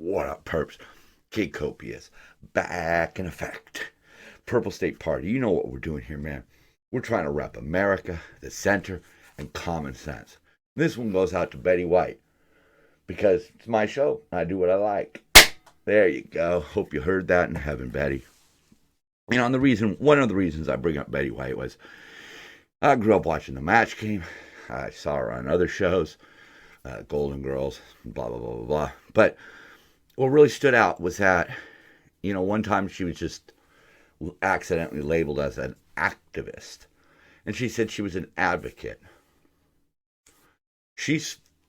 What up, perps? Kid Copious, back in effect. Purple State Party, you know what we're doing here, man. We're trying to rep America, the center, and common sense. This one goes out to Betty White because it's my show. I do what I like. There you go. Hope you heard that in heaven, Betty. You know, and one of the reasons I bring up Betty White was I grew up watching the Match Game. I saw her on other shows, Golden Girls, blah, blah, blah, blah, blah. But what really stood out was that, you know, one time she was just accidentally labeled as an activist. And she said she was an advocate. She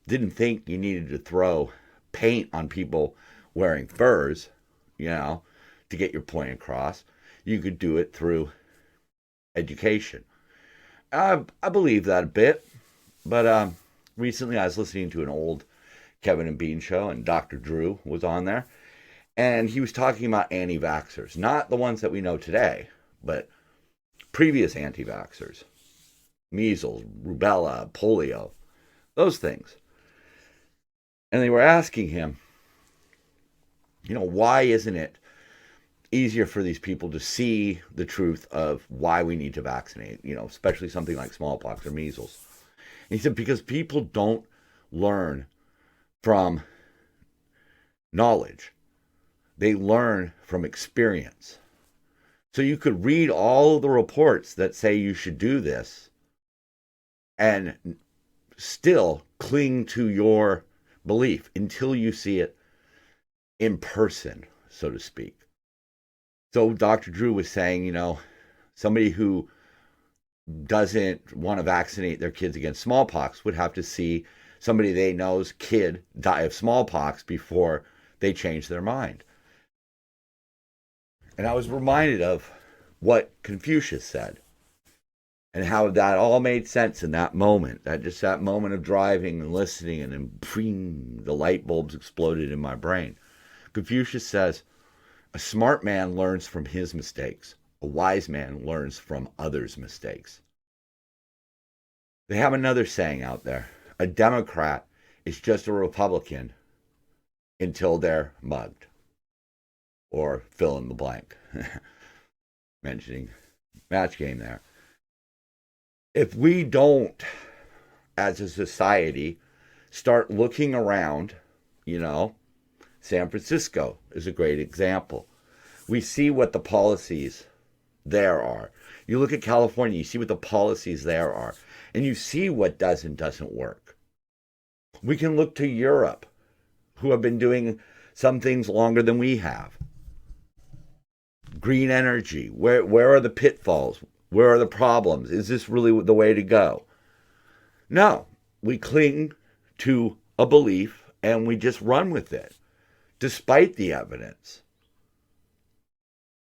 didn't think you needed to throw paint on people wearing furs, you know, to get your point across. You could do it through education. I believe that a bit. But recently I was listening to an old Kevin and Bean show, and Dr. Drew was on there. And he was talking about anti-vaxxers. Not the ones that we know today, but previous anti-vaxxers. Measles, rubella, polio, those things. And they were asking him, you know, why isn't it easier for these people to see the truth of why we need to vaccinate, you know, especially something like smallpox or measles? And he said, because people don't learn from knowledge. They learn from experience. So you could read all of the reports that say you should do this and still cling to your belief until you see it in person, so to speak. So Dr. Drew was saying, you know, somebody who doesn't want to vaccinate their kids against smallpox would have to see somebody they know's kid die of smallpox before they change their mind. And I was reminded of what Confucius said and how that all made sense in that moment. That moment of driving and listening, and then bing, the light bulbs exploded in my brain. Confucius says, a smart man learns from his mistakes. A wise man learns from others' mistakes. They have another saying out there. A Democrat is just a Republican until they're mugged. Or fill in the blank. Mentioning Match Game there. If we don't, as a society, start looking around, you know, San Francisco is a great example. We see what the policies there are. You look at California, you see what the policies there are. And you see what does and doesn't work. We can look to Europe, who have been doing some things longer than we have. Green energy, where are the pitfalls? Where are the problems? Is this really the way to go? No, we cling to a belief and we just run with it, despite the evidence.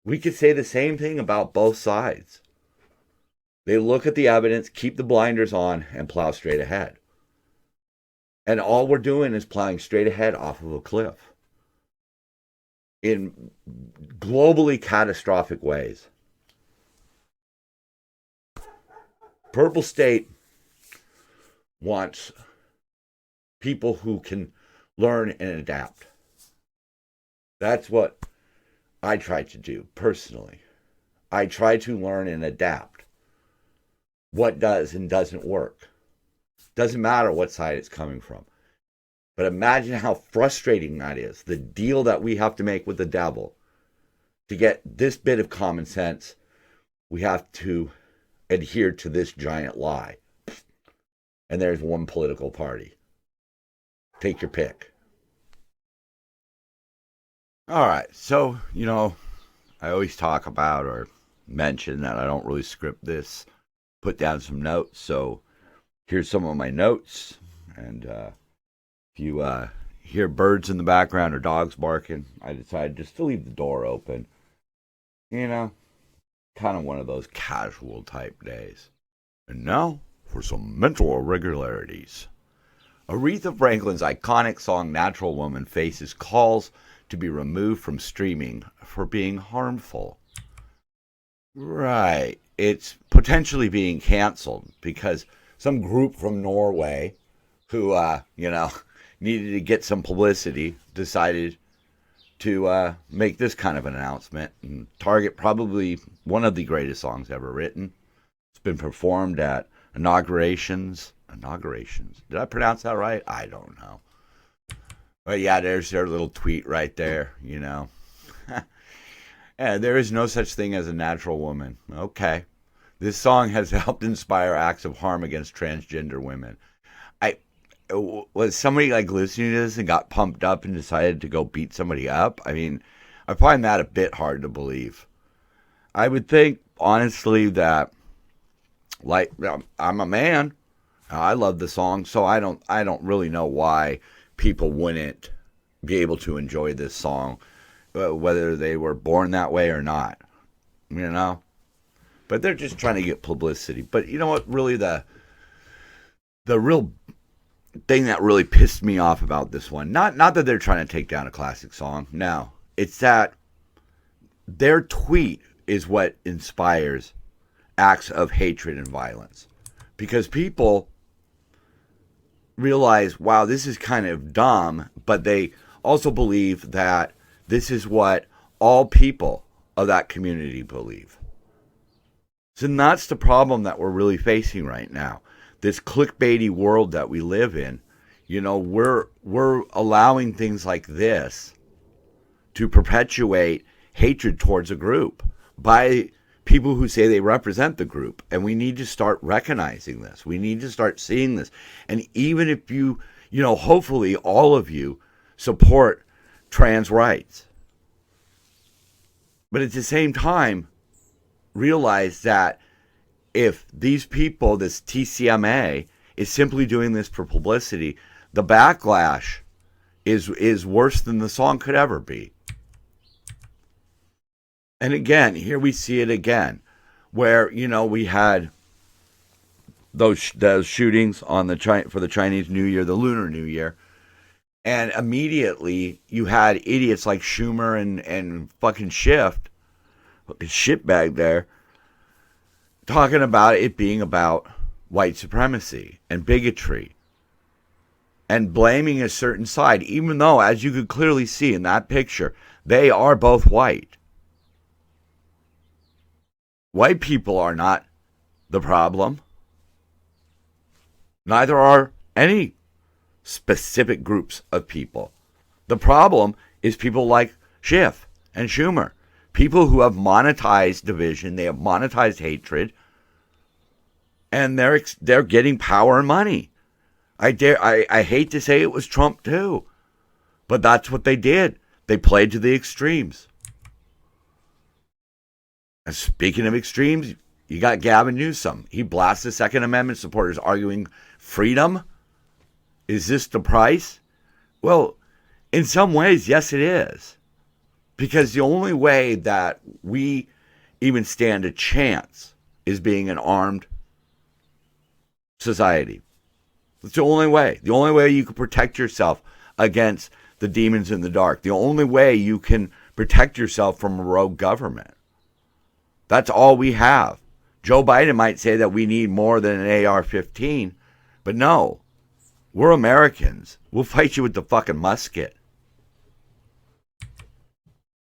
We could say the same thing about both sides. They look at the evidence, keep the blinders on, and plow straight ahead. And all we're doing is plowing straight ahead off of a cliff in globally catastrophic ways. Purple State wants people who can learn and adapt. That's what I try to do personally. I try to learn and adapt what does and doesn't work. Doesn't matter what side it's coming from. But imagine how frustrating that is. The deal that we have to make with the devil to get this bit of common sense, we have to adhere to this giant lie. And there's one political party. Take your pick. All right. So, you know, I always talk about or mention that I don't really script this, put down some notes. So here's some of my notes. And if you hear birds in the background or dogs barking, I decided just to leave the door open. You know, kind of one of those casual type days. And now for some mental irregularities. Aretha Franklin's iconic song Natural Woman faces calls to be removed from streaming for being harmful. Right. It's potentially being canceled because some group from Norway who, you know, needed to get some publicity decided to make this kind of an announcement and target probably one of the greatest songs ever written. It's been performed at inaugurations. Did I pronounce that right? I don't know. But yeah, there's their little tweet right there, you know. Yeah, there is no such thing as a natural woman. Okay. This song has helped inspire acts of harm against transgender women. Was somebody like listening to this and got pumped up and decided to go beat somebody up? I mean, I find that a bit hard to believe. I would think, honestly, that, like, I'm a man. I love the song, so I don't really know why people wouldn't be able to enjoy this song, whether they were born that way or not, you know? But they're just trying to get publicity. But you know what, really, the real thing that really pissed me off about this one, not that they're trying to take down a classic song, no. It's that their tweet is what inspires acts of hatred and violence. Because people realize, wow, this is kind of dumb, but they also believe that this is what all people of that community believe. So that's the problem that we're really facing right now. This clickbaity world that we live in, you know, we're allowing things like this to perpetuate hatred towards a group by people who say they represent the group. And we need to start recognizing this. We need to start seeing this. And even if you know, hopefully all of you support trans rights. But at the same time, realize that if these people, this TCMA, is simply doing this for publicity, the backlash is worse than the song could ever be. And again, here we see it again, where, you know, we had those shootings on for the Chinese New Year, the Lunar New Year, and immediately you had idiots like Schumer and fucking shitbag there, talking about it being about white supremacy and bigotry and blaming a certain side, even though, as you could clearly see in that picture, they are both white. White people are not the problem. Neither are any specific groups of people. The problem is people like Schiff and Schumer. People who have monetized division, they have monetized hatred, and they're getting power and money. I hate to say it was Trump too, but that's what they did. They played to the extremes. And speaking of extremes, you got Gavin Newsom. He blasts the Second Amendment supporters arguing freedom. Is this the price? Well, in some ways, yes, it is. Because the only way that we even stand a chance is being an armed society. It's the only way. The only way you can protect yourself against the demons in the dark. The only way you can protect yourself from a rogue government. That's all we have. Joe Biden might say that we need more than an AR-15, but no. We're Americans. We'll fight you with the fucking musket.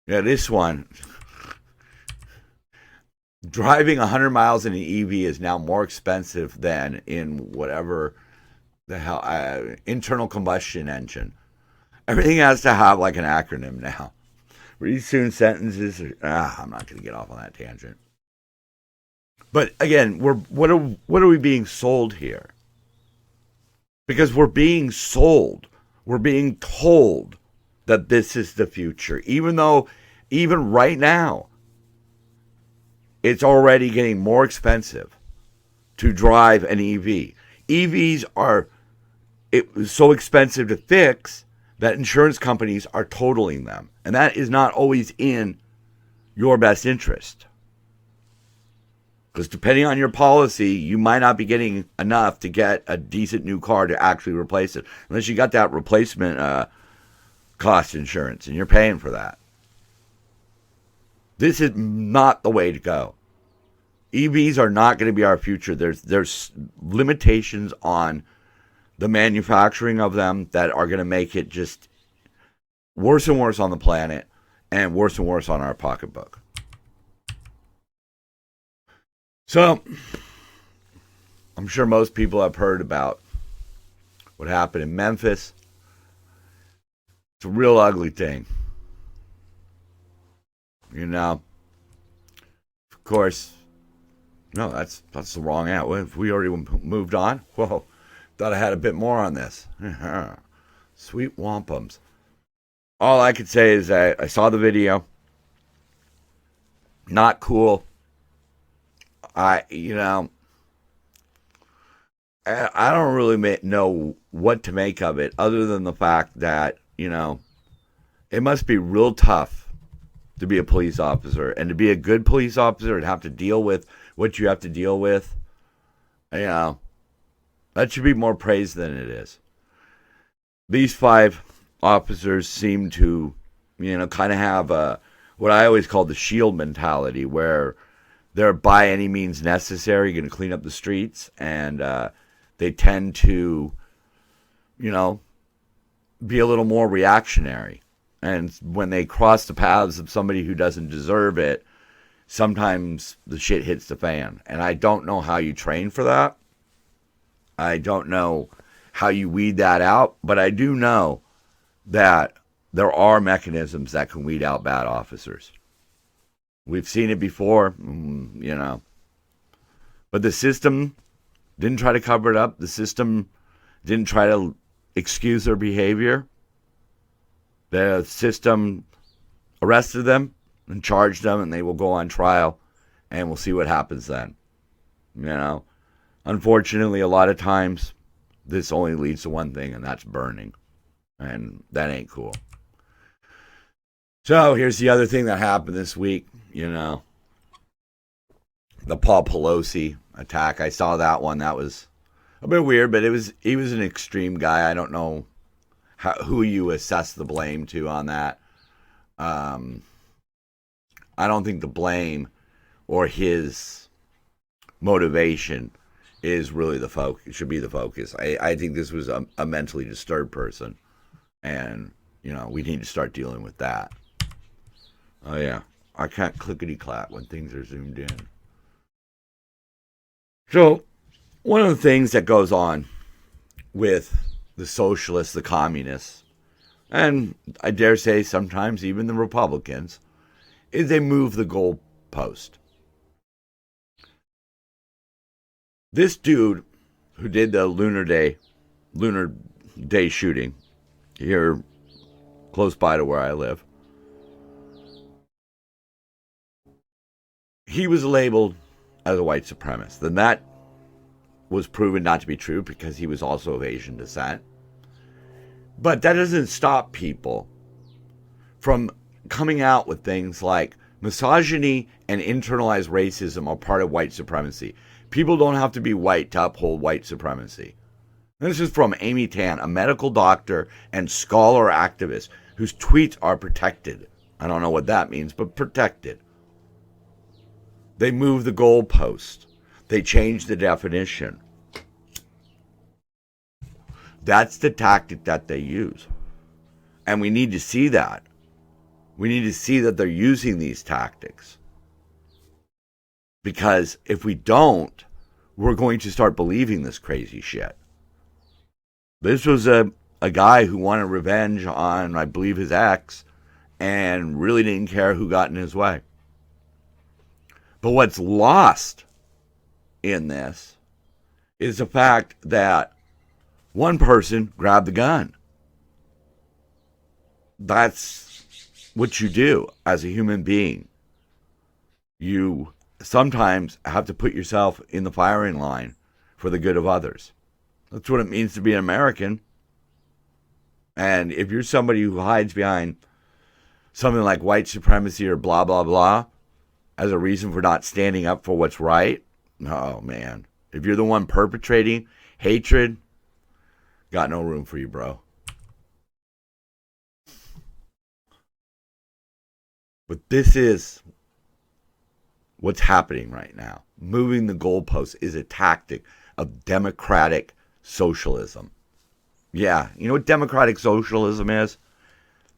Yeah, this one. Driving 100 miles in an EV is now more expensive than in whatever the hell, internal combustion engine. Everything has to have like an acronym now. Pretty soon sentences I'm not going to get off on that tangent. But again, what are we being sold here? Because we're being sold. We're being told that this is the future. Even though, even right now, it's already getting more expensive to drive an EV. EVs are so expensive to fix that insurance companies are totaling them. And that is not always in your best interest. Because depending on your policy, you might not be getting enough to get a decent new car to actually replace it. Unless you got that replacement cost insurance and you're paying for that. This is not the way to go. EVs are not going to be our future. There's limitations on the manufacturing of them that are going to make it just worse and worse on the planet, and worse on our pocketbook. So, I'm sure most people have heard about what happened in Memphis. It's a real ugly thing. You know, of course, no, that's the wrong ad. We already moved on. Whoa, thought I had a bit more on this. Sweet wampums. All I could say is that I saw the video. Not cool. I don't really know what to make of it, other than the fact that it must be real tough to be a police officer, and to be a good police officer and have to deal with what you have to deal with. That should be more praised than it is. These 5 officers seem to, kind of have what I always call the shield mentality, where they're by any means necessary going to clean up the streets, and they tend to, be a little more reactionary. And when they cross the paths of somebody who doesn't deserve it, sometimes the shit hits the fan. And I don't know how you train for that. I don't know how you weed that out. But I do know that there are mechanisms that can weed out bad officers. We've seen it before, But the system didn't try to cover it up. The system didn't try to excuse their behavior. The system arrested them and charged them, and they will go on trial, and we'll see what happens then. Unfortunately, a lot of times, this only leads to one thing, and that's burning. And that ain't cool. So, here's the other thing that happened this week, the Paul Pelosi attack. I saw that one. That was a bit weird, but he was an extreme guy. I don't know who you assess the blame to on that. I don't think the blame or his motivation is really the focus. It should be the focus. I think this was a mentally disturbed person, and we need to start dealing with that. Oh yeah, I can't clickety clap when things are zoomed in. So one of the things that goes on with the socialists, the communists, and I dare say sometimes even the Republicans, is they move the goalpost. This dude who did the Lunar Day shooting here close by to where I live, he was labeled as a white supremacist. Then that was proven not to be true because he was also of Asian descent. But that doesn't stop people from coming out with things like misogyny and internalized racism are part of white supremacy. People don't have to be white to uphold white supremacy. This is from Amy Tan, a medical doctor and scholar activist whose tweets are protected. I don't know what that means, but protected. They move the goalpost. They change the definition. That's the tactic that they use. And we need to see that. We need to see that they're using these tactics. Because if we don't, we're going to start believing this crazy shit. This was a guy who wanted revenge on, I believe, his ex, and really didn't care who got in his way. But what's lost in this is the fact that one person grabbed the gun. That's what you do as a human being. You sometimes have to put yourself in the firing line for the good of others. That's what it means to be an American. And if you're somebody who hides behind something like white supremacy or blah, blah, blah, as a reason for not standing up for what's right, oh, man. If you're the one perpetrating hatred, got no room for you, bro. But this is what's happening right now. Moving the goalposts is a tactic of democratic socialism. Yeah, you know what democratic socialism is?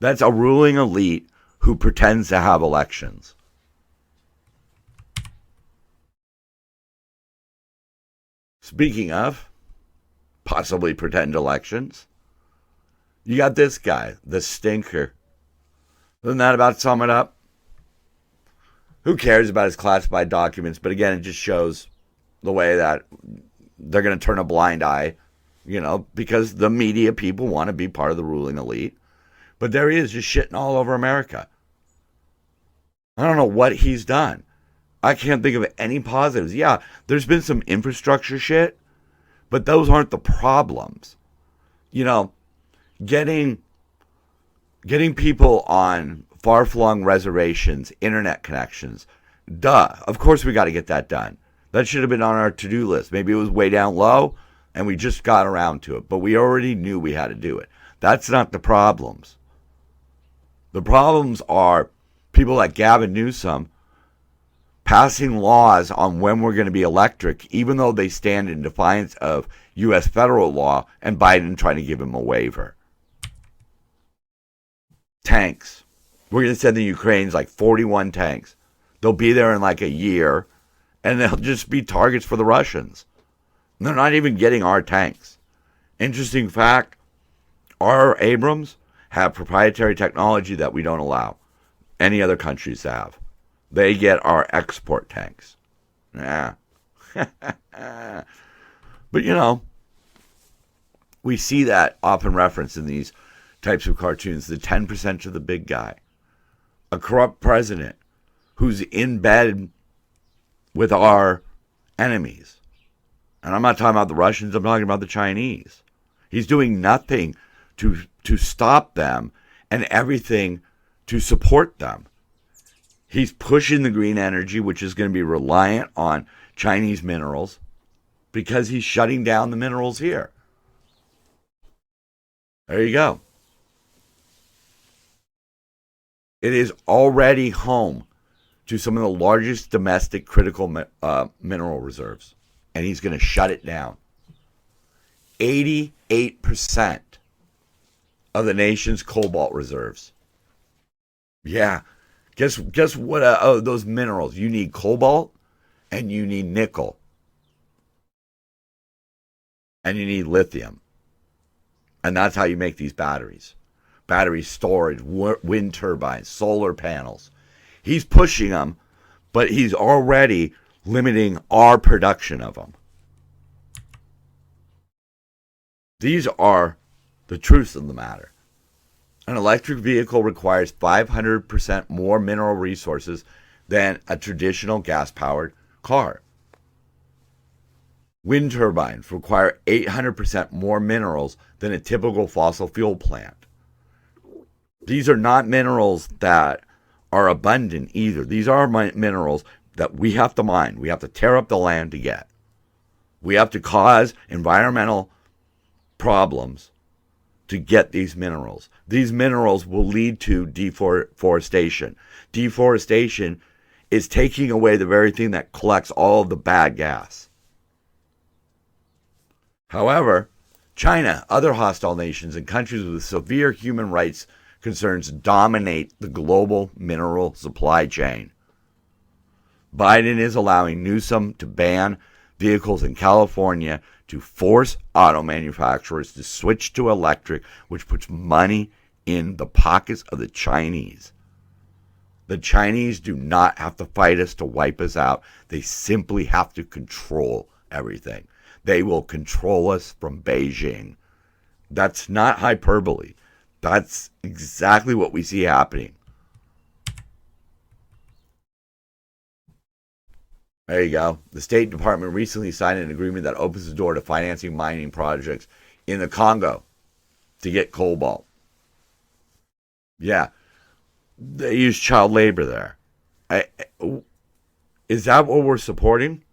That's a ruling elite who pretends to have elections. Speaking of possibly pretend elections, you got this guy, the stinker. Doesn't that about sum it up? Who cares about his classified documents? But again, it just shows the way that they're going to turn a blind eye, because the media people want to be part of the ruling elite. But there he is, just shitting all over America. I don't know what he's done. I can't think of any positives. Yeah, there's been some infrastructure shit, but those aren't the problems. Getting people on far-flung reservations, internet connections, duh. Of course we got to get that done. That should have been on our to-do list. Maybe it was way down low, and we just got around to it. But we already knew we had to do it. That's not the problems. The problems are people like Gavin Newsom passing laws on when we're going to be electric, even though they stand in defiance of U.S. federal law, and Biden trying to give him a waiver. Tanks. We're going to send the Ukrainians like 41 tanks. They'll be there in like a year, and they'll just be targets for the Russians. They're not even getting our tanks. Interesting fact, our Abrams have proprietary technology that we don't allow any other countries to have. They get our export tanks. Yeah. But we see that often referenced in these types of cartoons, the 10% of the big guy. A corrupt president who's in bed with our enemies. And I'm not talking about the Russians, I'm talking about the Chinese. He's doing nothing to stop them and everything to support them. He's pushing the green energy, which is going to be reliant on Chinese minerals, because he's shutting down the minerals here. There you go. It is already home to some of the largest domestic critical mineral reserves, and he's going to shut it down. 88% of the nation's cobalt reserves. Yeah. Guess what? Those minerals. You need cobalt, and you need nickel, and you need lithium. And that's how you make these batteries. Battery storage, wind turbines, solar panels. He's pushing them, but he's already limiting our production of them. These are the truths of the matter. An electric vehicle requires 500% more mineral resources than a traditional gas-powered car. Wind turbines require 800% more minerals than a typical fossil fuel plant. These are not minerals that are abundant either. These are minerals that we have to mine. We have to tear up the land to get. We have to cause environmental problems to get these minerals. These minerals will lead to deforestation. Deforestation is taking away the very thing that collects all of the bad gas. However, China, other hostile nations, and countries with severe human rights concerns dominate the global mineral supply chain. Biden is allowing Newsom to ban vehicles in California to force auto manufacturers to switch to electric, which puts money in the pockets of the Chinese. The Chinese do not have to fight us to wipe us out. They simply have to control everything. They will control us from Beijing. That's not hyperbole. That's exactly what we see happening. There you go. The State Department recently signed an agreement that opens the door to financing mining projects in the Congo to get cobalt. Yeah. They use child labor there. Is that what we're supporting?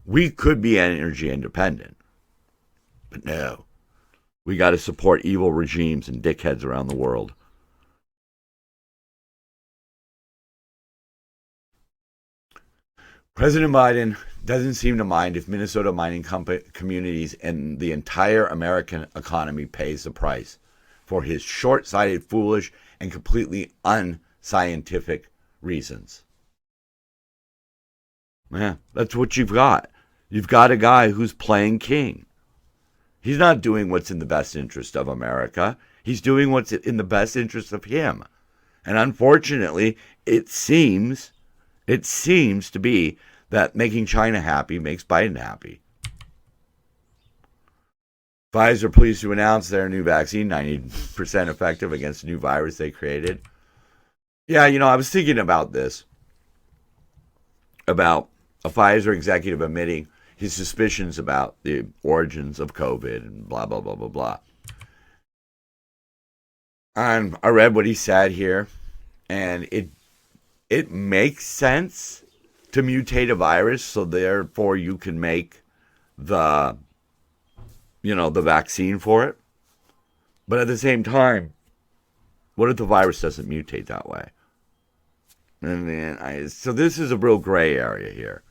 We could be energy independent. But no. We got to support evil regimes and dickheads around the world. President Biden doesn't seem to mind if Minnesota mining communities and the entire American economy pays the price. for his short-sighted, foolish, and completely unscientific reasons. Yeah, that's what you've got. You've got a guy who's playing king. He's not doing what's in the best interest of America. He's doing what's in the best interest of him. And unfortunately, it seems to be that making China happy makes Biden happy. Pfizer pleased to announce their new vaccine, 90% effective against a new virus they created. Yeah, I was thinking about this, about a Pfizer executive admitting his suspicions about the origins of COVID and blah, blah, blah, blah, blah. And I read what he said here, and it makes sense to mutate a virus, so therefore you can make the vaccine for it. But at the same time, what if the virus doesn't mutate that way? And then so this is a real gray area here.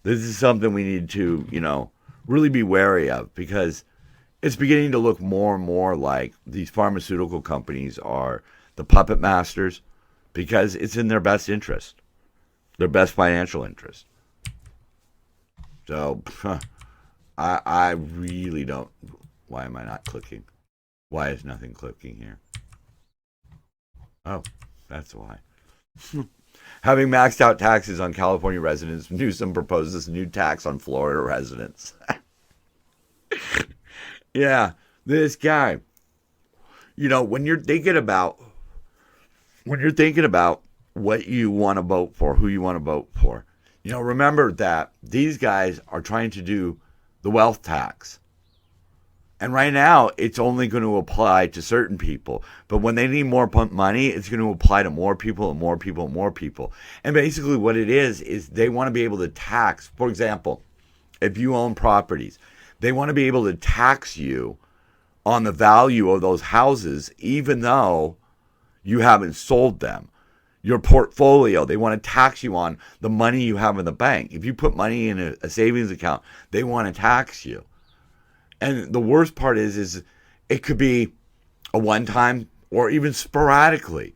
This is something we need to, really be wary of, because it's beginning to look more and more like these pharmaceutical companies are the puppet masters, because it's in their best interest, their best financial interest. So I really don't. Why am I not clicking? Why is nothing clicking here? Oh, that's why. Having maxed out taxes on California residents, Newsom proposes a new tax on Florida residents. Yeah, this guy. When you're thinking about what you want to vote for, who you want to vote for, remember that these guys are trying to do the wealth tax. And right now, it's only going to apply to certain people. But when they need more money, it's going to apply to more people and more people and more people. And basically what it is they want to be able to tax. For example, if you own properties, they want to be able to tax you on the value of those houses, even though you haven't sold them. Your portfolio, they want to tax you on the money you have in the bank. If you put money in a savings account, they want to tax you. And the worst part is it could be a one-time or even sporadically,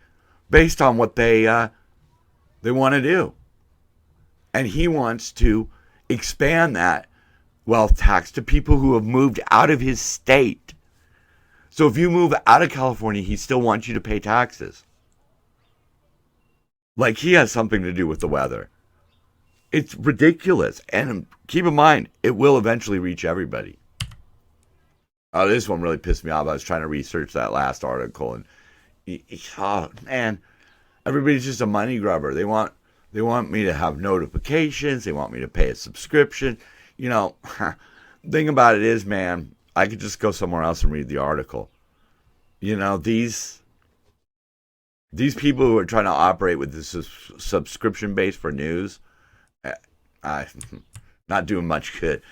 based on what they want to do. And he wants to expand that wealth tax to people who have moved out of his state. So if you move out of California, he still wants you to pay taxes. Like he has something to do with the weather. It's ridiculous. And keep in mind, it will eventually reach everybody. Oh, this one really pissed me off. I was trying to research that last article, and oh man, everybody's just a money grubber. They want me to have notifications. They want me to pay a subscription. Thing about it is, man, I could just go somewhere else and read the article. These people who are trying to operate with this subscription base for news, not doing much good.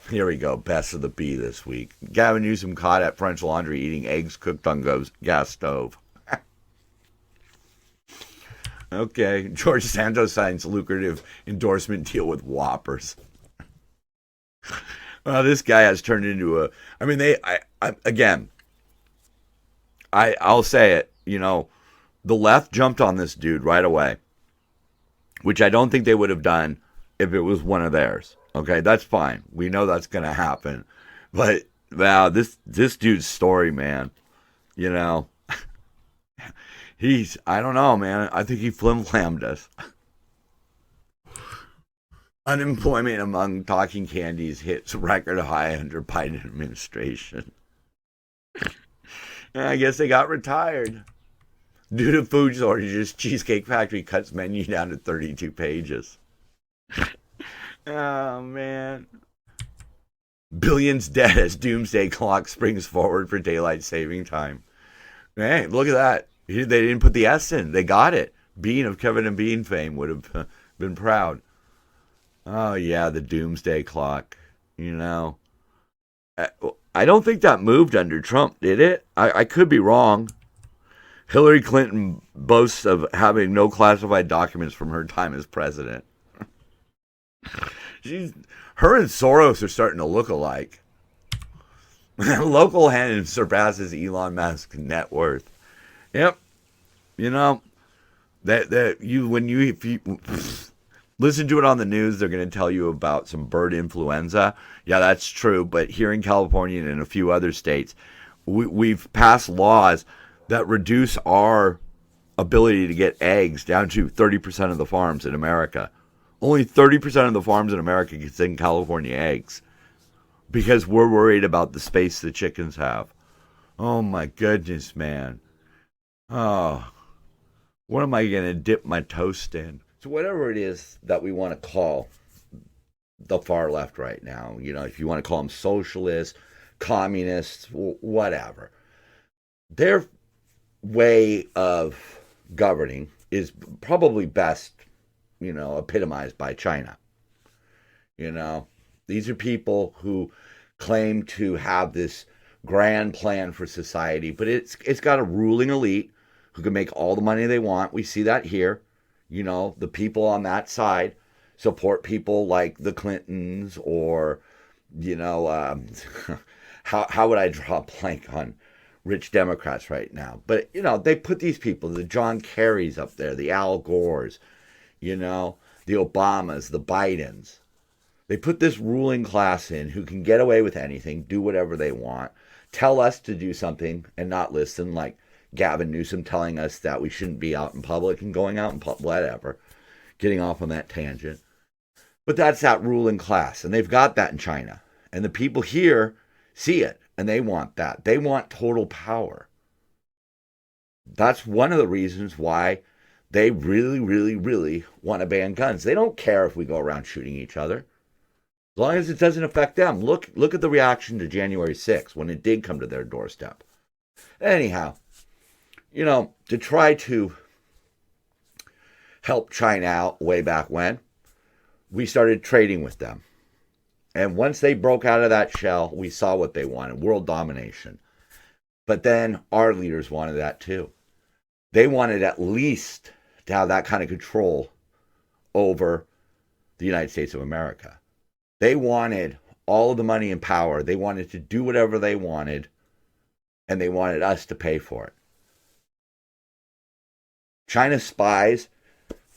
Here we go. Best of the B this week. Gavin Newsom caught at French Laundry eating eggs cooked on gas stove. Okay. George Santos signs lucrative endorsement deal with Whoppers. Well, this guy has turned into I'll say it, the left jumped on this dude right away, which I don't think they would have done if it was one of theirs. Okay, that's fine. We know that's going to happen. But, wow, this dude's story, man, I don't know, man. I think he flim-flammed us. Unemployment among talking candies hits record high under Biden administration. I guess they got retired. Due to food shortages, Cheesecake Factory cuts menu down to 32 pages. Oh, man. Billions dead as doomsday clock springs forward for daylight saving time. Hey, look at that. They didn't put the S in. They got it. Bean of Kevin and Bean fame would have been proud. Oh, yeah, the doomsday clock. I don't think that moved under Trump, did it? I could be wrong. Hillary Clinton boasts of having no classified documents from her time as president. Her and Soros are starting to look alike. Local hen surpasses Elon Musk's net worth. Yep. You know, that you when you if you listen to it on the news, they're going to tell you about some bird influenza. Yeah, that's true. But here in California and in a few other states, we've passed laws that reduce our ability to get eggs down to 30% of the farms in America. Only 30% of the farms in America can send California eggs because we're worried about the space the chickens have. Oh my goodness, man. Oh, what am I going to dip my toast in? So whatever it is that we want to call the far left right now, if you want to call them socialists, communists, whatever, their way of governing is probably best, epitomized by China. These are people who claim to have this grand plan for society, but it's got a ruling elite who can make all the money they want. We see that here. The people on that side support people like the Clintons or, how would I draw a blank on rich Democrats right now? But, they put these people, the John Kerrys up there, the Al Gores, the Obamas, the Bidens. They put this ruling class in who can get away with anything, do whatever they want, tell us to do something and not listen, like Gavin Newsom telling us that we shouldn't be out in public and going out in public, whatever, getting off on that tangent. But that's that ruling class, and they've got that in China. And the people here see it, and they want that. They want total power. That's one of the reasons why they really, really, really want to ban guns. They don't care if we go around shooting each other. As long as it doesn't affect them. Look at the reaction to January 6th when it did come to their doorstep. Anyhow, to try to help China out way back when, we started trading with them. And once they broke out of that shell, we saw what they wanted, world domination. But then our leaders wanted that too. They wanted at least to have that kind of control over the United States of America. They wanted all of the money and power. They wanted to do whatever they wanted, and they wanted us to pay for it. China spies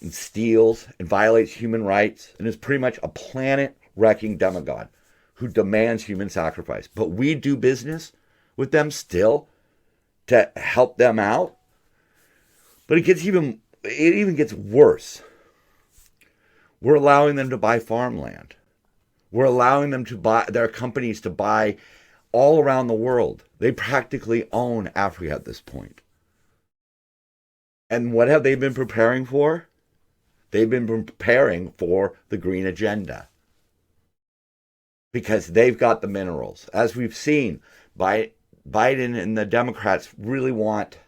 and steals and violates human rights and is pretty much a planet-wrecking demagogue who demands human sacrifice. But we do business with them still to help them out. But it even gets worse. We're allowing them to buy farmland. We're allowing them to buy, their companies to buy all around the world. They practically own Africa at this point. And what have they been preparing for? They've been preparing for the green agenda. Because they've got the minerals. As we've seen, Biden and the Democrats really want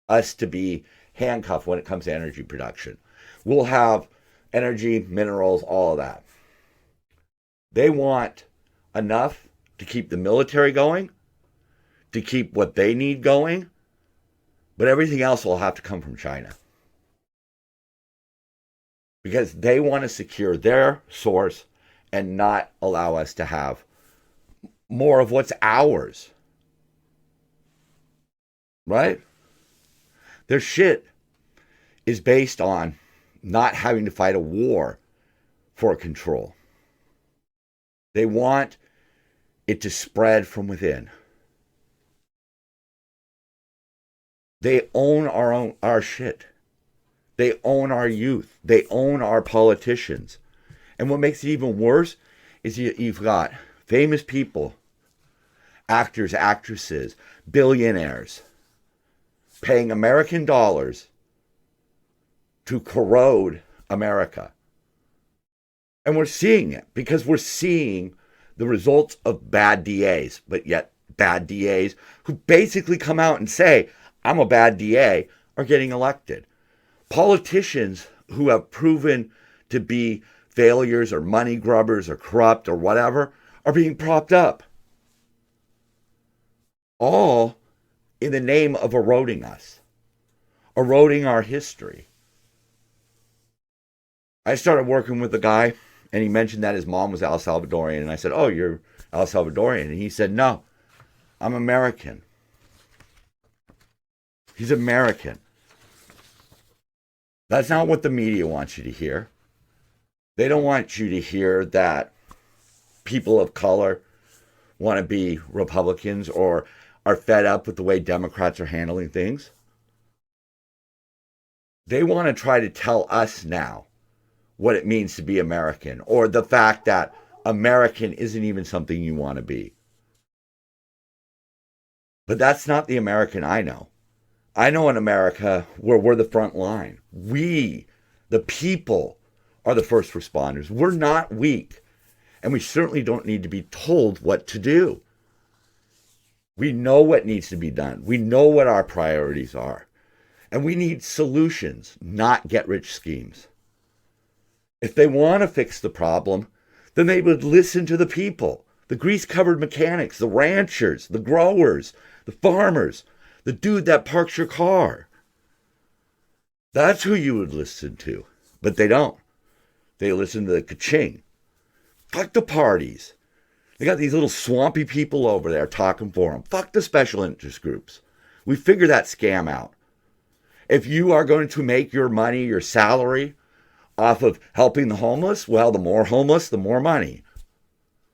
us to be handcuffed when it comes to energy production. We'll have energy, minerals, all of that. They want enough to keep the military going, to keep what they need going, but everything else will have to come from China. Because they want to secure their source and not allow us to have more of what's ours. Right? Their shit is based on not having to fight a war for control. They want it to spread from within. They own our shit. They own our youth. They own our politicians. And what makes it even worse is you've got famous people, actors, actresses, billionaires, paying American dollars to corrode America. And we're seeing it because we're seeing the results of bad DAs, but yet bad DAs who basically come out and say, I'm a bad DA, are getting elected. Politicians who have proven to be failures or money grubbers or corrupt or whatever are being propped up. All in the name of eroding us, eroding our history. I started working with a guy, and he mentioned that his mom was El Salvadorian. And I said, oh, you're El Salvadorian? And he said, no, I'm American. He's American. That's not what the media wants you to hear. They don't want you to hear that people of color want to be Republicans or are fed up with the way Democrats are handling things. They want to try to tell us now what it means to be American, or the fact that American isn't even something you want to be. But that's not the American I know. I know an America where we're the front line. We, the people, are the first responders. We're not weak. And we certainly don't need to be told what to do. We know what needs to be done. We know what our priorities are. And we need solutions, not get-rich schemes. If they want to fix the problem, then they would listen to the people, the grease-covered mechanics, the ranchers, the growers, the farmers, the dude that parks your car. That's who you would listen to. But they don't. They listen to the ka-ching. Fuck the parties. They got these little swampy people over there talking for them. Fuck the special interest groups. We figured that scam out. If you are going to make your money, your salary, off of helping the homeless, well, the more homeless, the more money.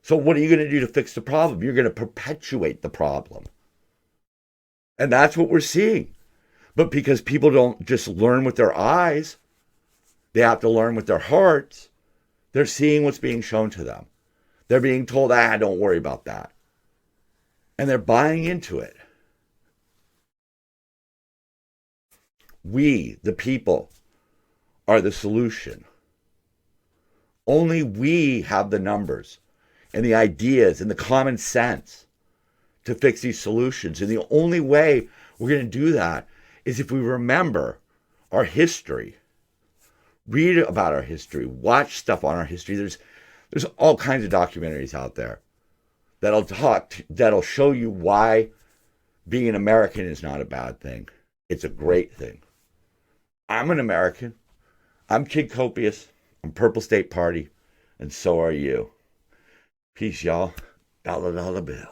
So what are you going to do to fix the problem? You're going to perpetuate the problem. And that's what we're seeing. But because people don't just learn with their eyes, they have to learn with their hearts. They're seeing what's being shown to them. They're being told, don't worry about that. And they're buying into it. We, the people, are the solution. Only we have the numbers and the ideas and the common sense to fix these solutions. And the only way we're going to do that is if we remember our history. Read about our history. Watch stuff on our history. There's all kinds of documentaries out there that'll show you why being an American is not a bad thing. It's a great thing. I'm an American. I'm Kid Copious. I'm Purple State Party. And so are you. Peace, y'all. Dollar bills.